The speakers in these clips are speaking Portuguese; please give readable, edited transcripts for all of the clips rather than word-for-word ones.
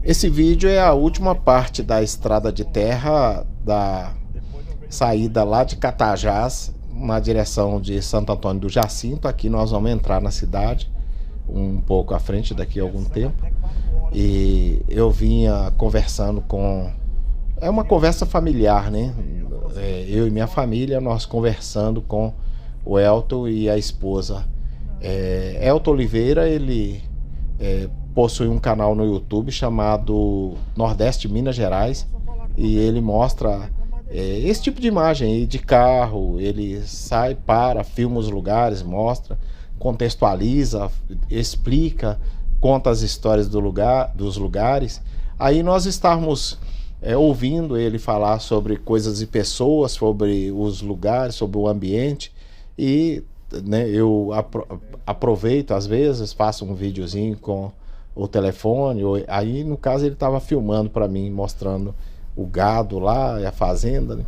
Esse vídeo é a última parte da estrada de terra da saída lá de Catajás, na direção de Santo Antônio do Jacinto. Aqui nós vamos entrar na cidade, um pouco à frente daqui a algum tempo. E eu vinha conversando com... É uma conversa familiar, né? Eu e minha família, nós conversando com o Elton e a esposa. Elton Oliveira, ele possui um canal no YouTube chamado Nordeste Minas Gerais, e ele mostra esse tipo de imagem aí de carro. Ele sai, para, filma os lugares, mostra, contextualiza, explica, conta as histórias dos lugares. Aí nós estávamos ouvindo ele falar sobre coisas e pessoas, sobre os lugares, sobre o ambiente. E né, eu aproveito, às vezes, faço um videozinho com o telefone. Aí, no caso, ele estava filmando para mim, mostrando o gado lá, a fazenda, né?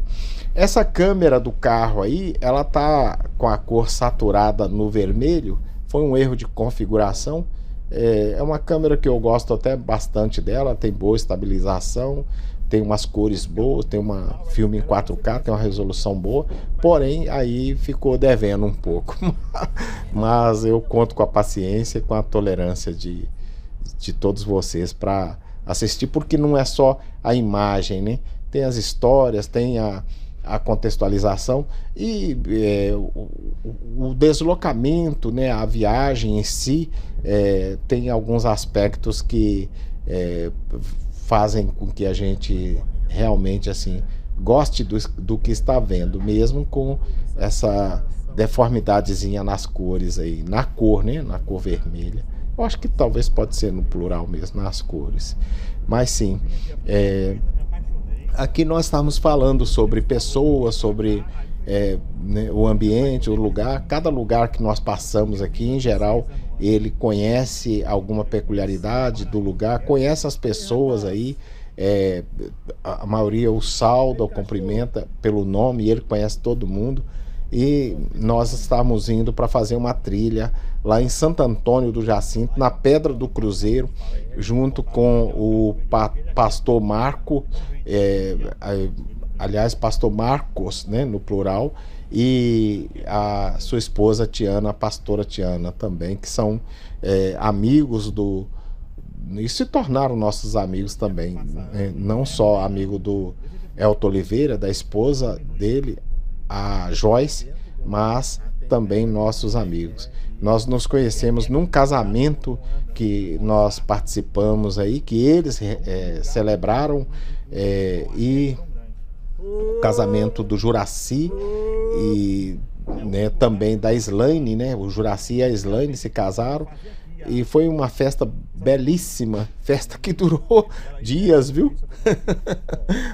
Essa câmera do carro aí, ela tá com a cor saturada no vermelho. Foi um erro de configuração. É uma câmera que eu gosto até bastante dela, tem boa estabilização, tem umas cores boas, tem uma filme em 4K, tem uma resolução boa, porém aí ficou devendo um pouco. Mas eu conto com a paciência e com a tolerância de todos vocês para assistir, porque não é só a imagem, né? Tem as histórias, tem a contextualização e o deslocamento, né? A viagem em si tem alguns aspectos que fazem com que a gente realmente assim goste do que está vendo, mesmo com essa deformidadezinha nas cores aí, na cor, né? Na cor vermelha. Eu acho que talvez pode ser no plural mesmo, nas cores. Mas sim, aqui nós estamos falando sobre pessoas, sobre né, o ambiente, o lugar. Cada lugar que nós passamos aqui, em geral, ele conhece alguma peculiaridade do lugar, conhece as pessoas aí. A maioria o sauda, o cumprimenta pelo nome, e ele conhece todo mundo. E nós estamos indo para fazer uma trilha lá em Santo Antônio do Jacinto, na Pedra do Cruzeiro, junto com o pastor Marco, aliás, pastor Marcos, né, no plural, e a sua esposa Tiana, a pastora Tiana também, que são amigos e se tornaram nossos amigos também, né? Não só amigo do Elton Oliveira, da esposa dele, a Joyce, mas também nossos amigos. Nós nos conhecemos num casamento que nós participamos aí, que eles celebraram, e o casamento do Juraci e né, também da Slaine, né? O Juraci e a Slaine se casaram. E foi uma festa belíssima, festa que durou dias, viu?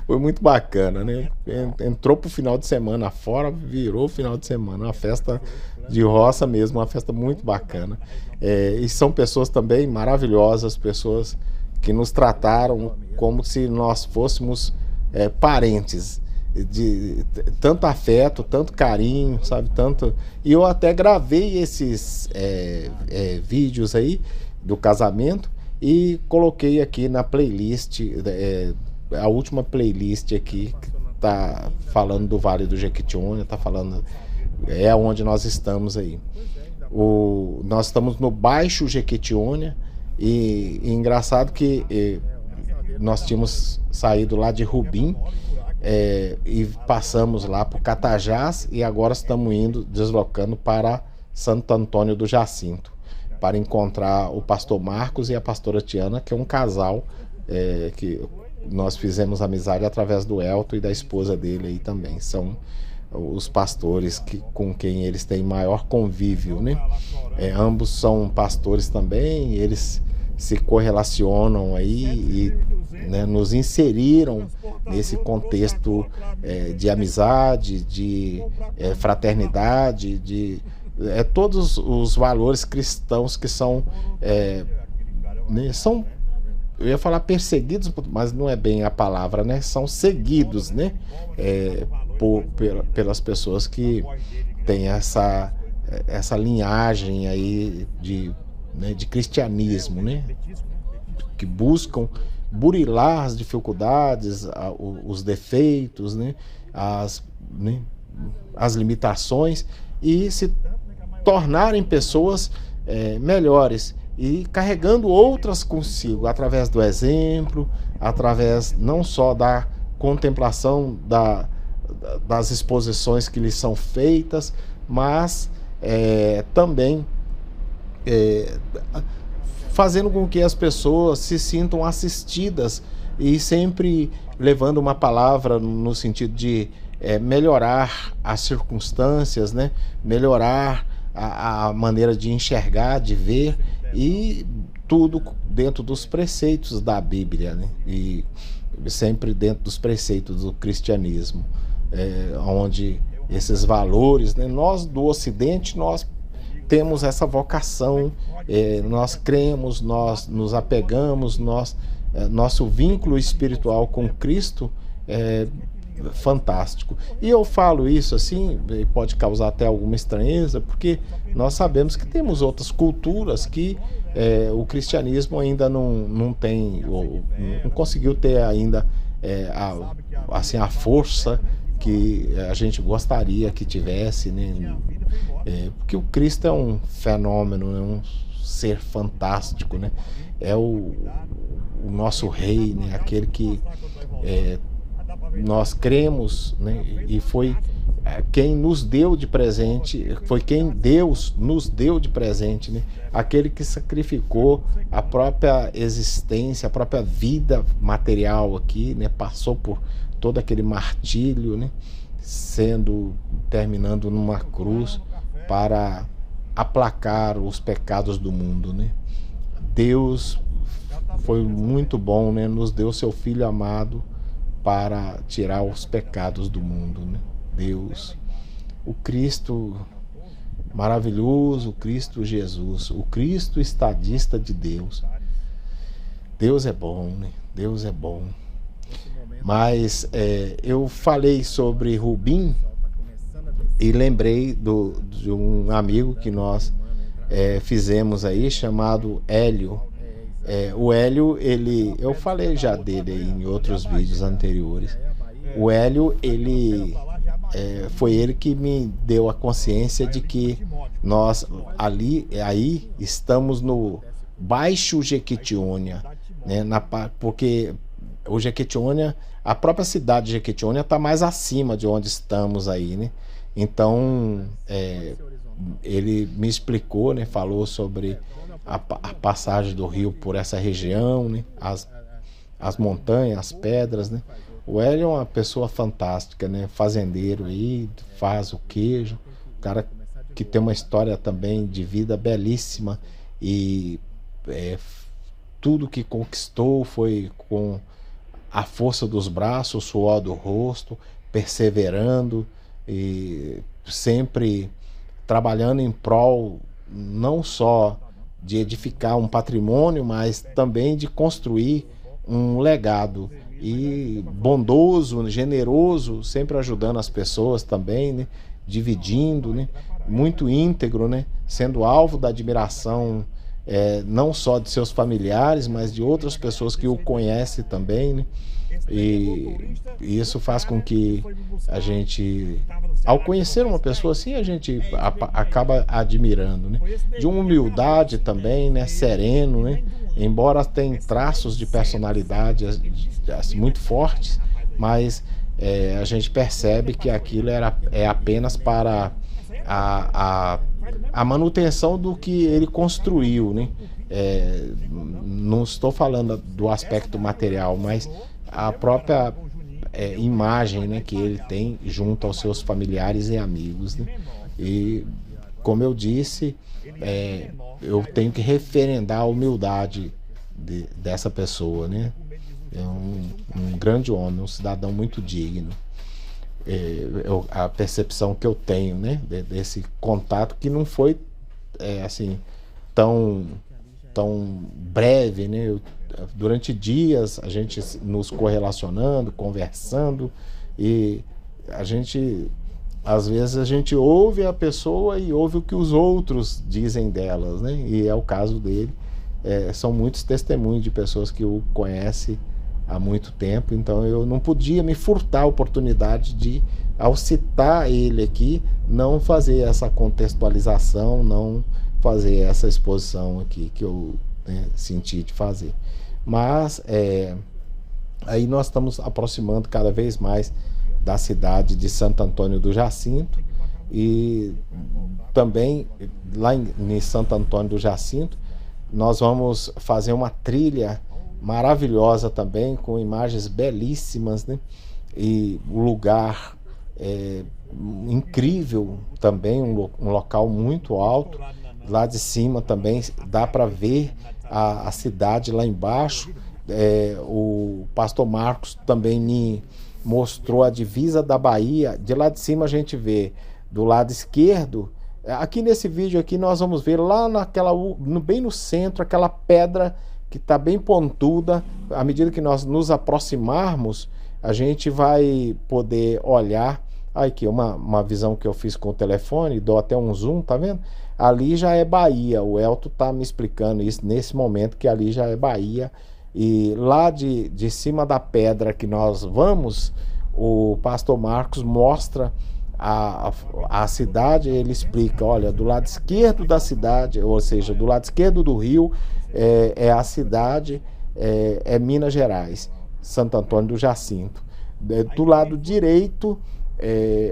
Foi muito bacana, né? Entrou pro final de semana fora, virou final de semana, uma festa de roça mesmo, uma festa muito bacana. E são pessoas também maravilhosas, pessoas que nos trataram como se nós fôssemos parentes, de tanto afeto, tanto carinho, sabe, tanto. E eu até gravei esses vídeos aí do casamento e coloquei aqui na playlist, a última playlist aqui que tá falando do Vale do Jequitinhonha, tá falando onde nós estamos aí. Nós estamos no Baixo Jequitinhonha e engraçado que nós tínhamos saído lá de Rubim, e passamos lá por Catajás, e agora estamos deslocando para Santo Antônio do Jacinto, para encontrar o pastor Marcos e a pastora Tiana, que é um casal que nós fizemos amizade através do Elton e da esposa dele aí também. São os pastores com quem eles têm maior convívio, né? Ambos são pastores também, eles se correlacionam aí e né, nos inseriram nesse contexto de amizade, de fraternidade, de todos os valores cristãos que são, né, eu ia falar perseguidos, mas não é bem a palavra, né? São seguidos, né? Pelas pessoas que têm essa linhagem aí de cristianismo, né? Que buscam burilar as dificuldades, os defeitos, né? Né? As limitações, e se tornarem pessoas melhores, e carregando outras consigo, através do exemplo, através não só da contemplação das exposições que lhes são feitas, mas também fazendo com que as pessoas se sintam assistidas, e sempre levando uma palavra no sentido de melhorar as circunstâncias, né? Melhorar a maneira de enxergar, de ver, e tudo dentro dos preceitos da Bíblia, né? E sempre dentro dos preceitos do cristianismo, onde esses valores, né? Nós do Ocidente, nós temos essa vocação, nós cremos, nós nos apegamos, nosso vínculo espiritual com Cristo é fantástico. E eu falo isso assim, pode causar até alguma estranheza, porque nós sabemos que temos outras culturas que o cristianismo ainda não tem, ou não conseguiu ter ainda assim, a força que a gente gostaria que tivesse, né? Porque o Cristo é um fenômeno, né? Um ser fantástico, né? É o nosso rei, né? Aquele que nós cremos, né? E foi quem nos deu de presente, foi quem Deus nos deu de presente, né? Aquele que sacrificou a própria existência, a própria vida material aqui, né? Passou por todo aquele martírio, né? Terminando numa cruz para aplacar os pecados do mundo, né? Deus foi muito bom, né? Nos deu seu Filho amado para tirar os pecados do mundo, né? Deus, o Cristo maravilhoso, o Cristo Jesus, o Cristo estadista de Deus. Deus é bom, né? Deus é bom. Mas eu falei sobre Rubim e lembrei de um amigo que nós fizemos aí, chamado Hélio. O Hélio, eu falei já dele aí em outros vídeos anteriores. O Hélio, foi ele que me deu a consciência de que nós aí estamos no Baixo Jequitinhonha, né? Porque o Jequitinhonha, a própria cidade de Jequitinhonha está mais acima de onde estamos aí, né? Então, ele me explicou, né? Falou sobre a passagem do rio por essa região, né? As montanhas, as pedras, né? O Hélio é uma pessoa fantástica, né? Fazendeiro aí, faz o queijo, cara que tem uma história também de vida belíssima, e tudo que conquistou foi com a força dos braços, o suor do rosto, perseverando e sempre trabalhando em prol não só de edificar um patrimônio, mas também de construir um legado, e bondoso, generoso, sempre ajudando as pessoas também, né? Dividindo, né? Muito íntegro, né? Sendo alvo da admiração não só de seus familiares, mas de outras pessoas que o conhecem também, né? E isso faz com que a gente, ao conhecer uma pessoa assim, a gente acaba admirando, né? De uma humildade também, né? Sereno, né? Embora tenha traços de personalidade assim, muito fortes, mas a gente percebe que aquilo é apenas para a manutenção do que ele construiu, né? Não estou falando do aspecto material, mas a própria imagem, né, que ele tem junto aos seus familiares e amigos, né? E como eu disse, eu tenho que referendar a humildade dessa pessoa, né? É um grande homem, um cidadão muito digno. A percepção que eu tenho, né, desse contato, que não foi assim tão breve, né? Durante dias a gente nos correlacionando, conversando, e às vezes a gente ouve a pessoa e ouve o que os outros dizem delas, né? E é o caso dele. são muitos testemunhos de pessoas que o conhecem há muito tempo, então eu não podia me furtar a oportunidade de, ao citar ele aqui, não fazer essa contextualização, não fazer essa exposição aqui que eu, né, senti de fazer. Mas aí nós estamos aproximando cada vez mais da cidade de Santo Antônio do Jacinto, e também lá em Santo Antônio do Jacinto nós vamos fazer uma trilha maravilhosa também, com imagens belíssimas, né? E o lugar incrível também, um local muito alto. Lá de cima também dá para ver a cidade lá embaixo. O pastor Marcos também me mostrou a divisa da Bahia. De lá de cima a gente vê do lado esquerdo. Aqui nesse vídeo aqui nós vamos ver lá bem no centro, aquela pedra que está bem pontuda. À medida que nós nos aproximarmos, a gente vai poder olhar. Aqui uma visão que eu fiz com o telefone, dou até um zoom, tá vendo? Ali já é Bahia. O Elton tá me explicando isso nesse momento, que ali já é Bahia. E lá de cima da pedra que nós vamos, o pastor Marcos mostra a cidade. Ele explica, olha, do lado esquerdo da cidade, ou seja, do lado esquerdo do rio, é a cidade, é Minas Gerais, Santo Antônio do Jacinto. Do lado direito,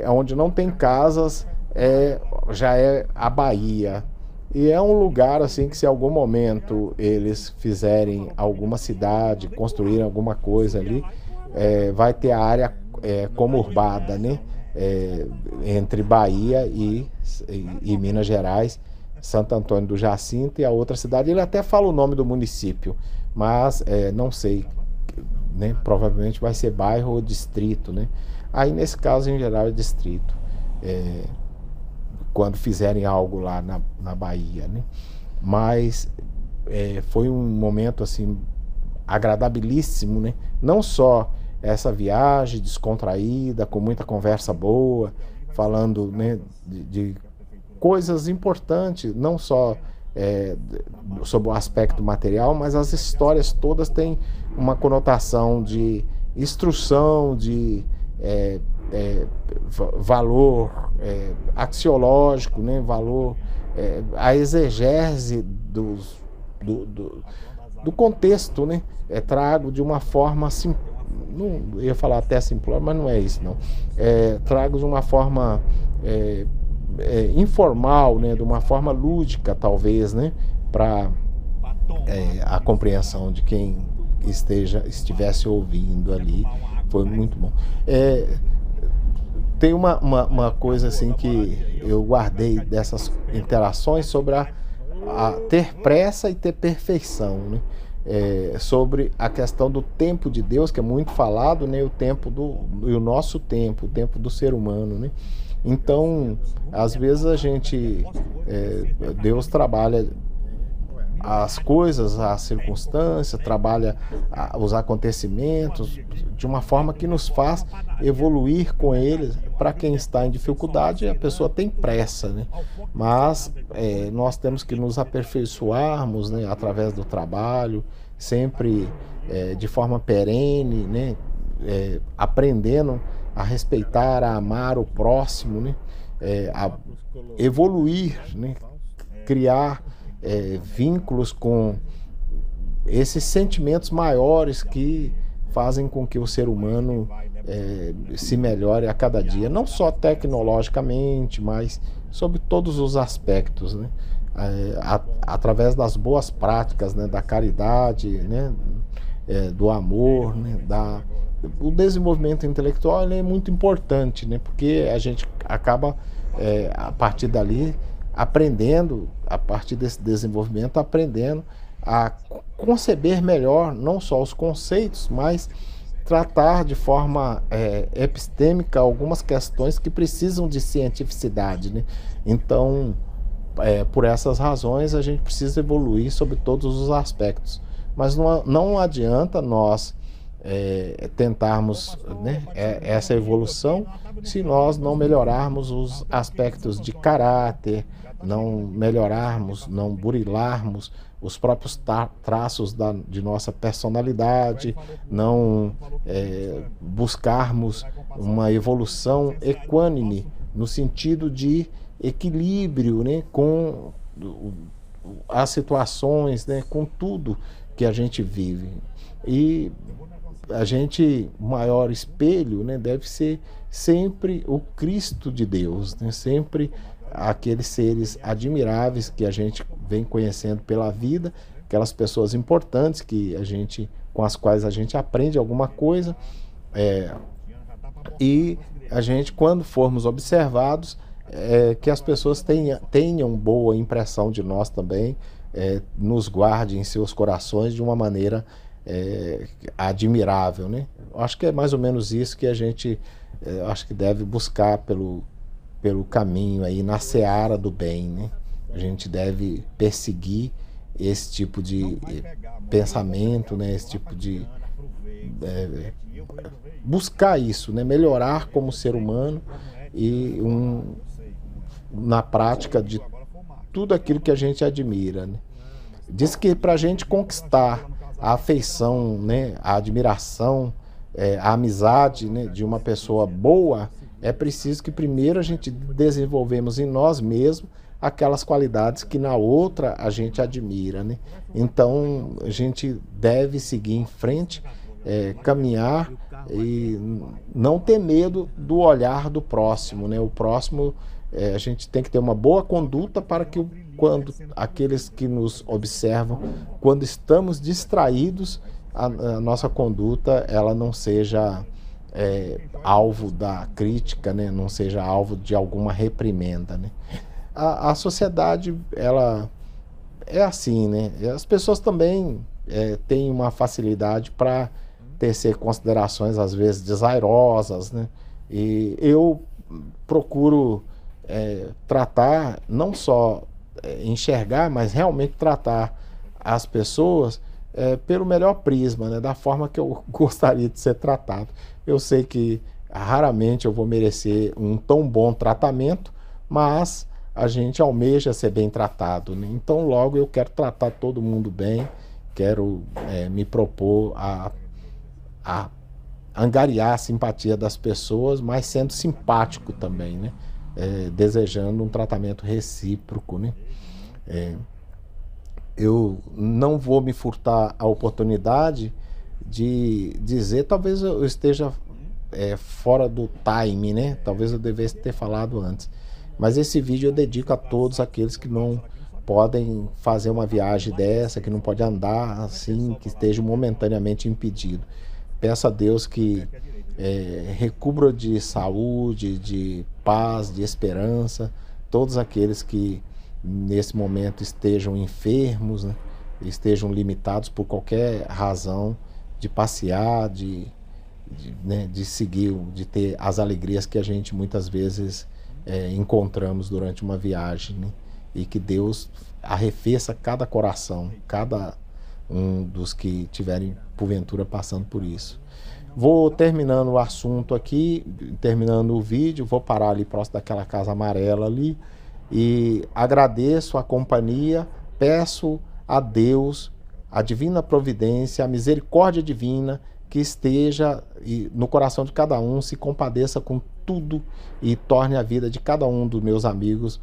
onde não tem casas, já é a Bahia. E é um lugar assim que, se em algum momento eles fizerem alguma cidade, construírem alguma coisa ali, vai ter a área conurbada, né? Entre Bahia e Minas Gerais, Santo Antônio do Jacinto e a outra cidade. Ele até fala o nome do município, mas não sei, né? Provavelmente vai ser bairro ou distrito, né? Aí nesse caso, em geral, é distrito, quando fizerem algo lá na Bahia, né? Mas foi um momento assim agradabilíssimo, né? Não só essa viagem descontraída, com muita conversa boa, falando, né, de coisas importantes, não só sobre o aspecto material, mas as histórias todas têm uma conotação de instrução, de valor axiológico, né? Valor, a exegese do contexto, né? Trago de uma forma assim, não ia falar até simplória, mas não é isso, não. Trago de uma forma informal, né? De uma forma lúdica, talvez, né? Para a compreensão de quem estivesse ouvindo ali. Foi muito bom. Tem uma coisa assim que eu guardei dessas interações sobre a ter pressa e ter perfeição, né? Sobre a questão do tempo de Deus, que é muito falado, né? O nosso tempo, o tempo do ser humano, né? Então, às vezes Deus trabalha as coisas, a circunstância, trabalha os acontecimentos de uma forma que nos faz evoluir com eles. Para quem está em dificuldade, a pessoa tem pressa, né? Mas nós temos que nos aperfeiçoarmos, né, através do trabalho, sempre de forma perene, né? Aprendendo a respeitar, a amar o próximo, né? A evoluir, né? Criar vínculos com esses sentimentos maiores que fazem com que o ser humano se melhore a cada dia, não só tecnologicamente, mas sobre todos os aspectos, né? Através das boas práticas, né? Da caridade, né? Do amor, né? O desenvolvimento intelectual, ele é muito importante, né? Porque a gente acaba, a partir dali, aprendendo, a partir desse desenvolvimento, aprendendo a conceber melhor não só os conceitos, mas tratar de forma epistêmica algumas questões que precisam de cientificidade, né? Então, por essas razões, a gente precisa evoluir sobre todos os aspectos. Mas não adianta nós tentarmos, né, essa evolução se nós não melhorarmos os aspectos de caráter, não melhorarmos, não burilarmos os próprios traços de nossa personalidade, não buscarmos uma evolução equânime, no sentido de equilíbrio, né, com as situações, né, com tudo que a gente vive. E o maior espelho, né, deve ser sempre o Cristo de Deus, né, sempre aqueles seres admiráveis que a gente vem conhecendo pela vida, aquelas pessoas importantes com as quais a gente aprende alguma coisa, e a gente, quando formos observados, que as pessoas tenham boa impressão de nós também, nos guarde em seus corações de uma maneira admirável, né? Acho que é mais ou menos isso que a gente acho que deve buscar pelo caminho aí, na seara do bem, né? A gente deve perseguir esse tipo de pensamento, né? Esse tipo de buscar isso, né? Melhorar como ser humano e na prática de tudo aquilo que a gente admira, né? Diz que para a gente conquistar a afeição, né, a admiração, a amizade, né, de uma pessoa boa, é preciso que primeiro a gente desenvolvemos em nós mesmos aquelas qualidades que na outra a gente admira, né? Então a gente deve seguir em frente, caminhar e não ter medo do olhar do próximo, né? O próximo, a gente tem que ter uma boa conduta para que quando aqueles que nos observam, quando estamos distraídos, a nossa conduta ela não seja alvo da crítica, né? Não seja alvo de alguma reprimenda, né? A sociedade, ela é assim, né? As pessoas também têm uma facilidade para tecer considerações às vezes desairosas, né? E eu procuro tratar, não só enxergar, mas realmente tratar as pessoas pelo melhor prisma, né? Da forma que eu gostaria de ser tratado. Eu sei que raramente eu vou merecer um tão bom tratamento, mas a gente almeja ser bem tratado, né? Então logo eu quero tratar todo mundo bem, quero me propor a angariar a simpatia das pessoas, mas sendo simpático também, né? Desejando um tratamento recíproco, né? Eu não vou me furtar a oportunidade de dizer, talvez eu esteja fora do time, né? Talvez eu devesse ter falado antes. Mas esse vídeo eu dedico a todos aqueles que não podem fazer uma viagem dessa, que não podem andar assim, que estejam momentaneamente impedidos. Peço a Deus que recubra de saúde, de paz, de esperança, todos aqueles que nesse momento estejam enfermos, né? Estejam limitados por qualquer razão de passear, né, de seguir, de ter as alegrias que a gente muitas vezes encontramos durante uma viagem, né? E que Deus arrefeça cada coração, cada um dos que tiverem porventura passando por isso. Vou terminando o assunto aqui, terminando o vídeo, vou parar ali próximo daquela casa amarela ali e agradeço a companhia, peço a Deus, a divina providência, a misericórdia divina que esteja no coração de cada um, se compadeça com tudo e torne a vida de cada um dos meus amigos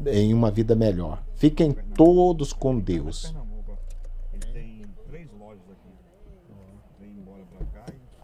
em uma vida melhor. Fiquem todos com Deus. Ele tem 3 lojas aqui. Vem embora pra cá e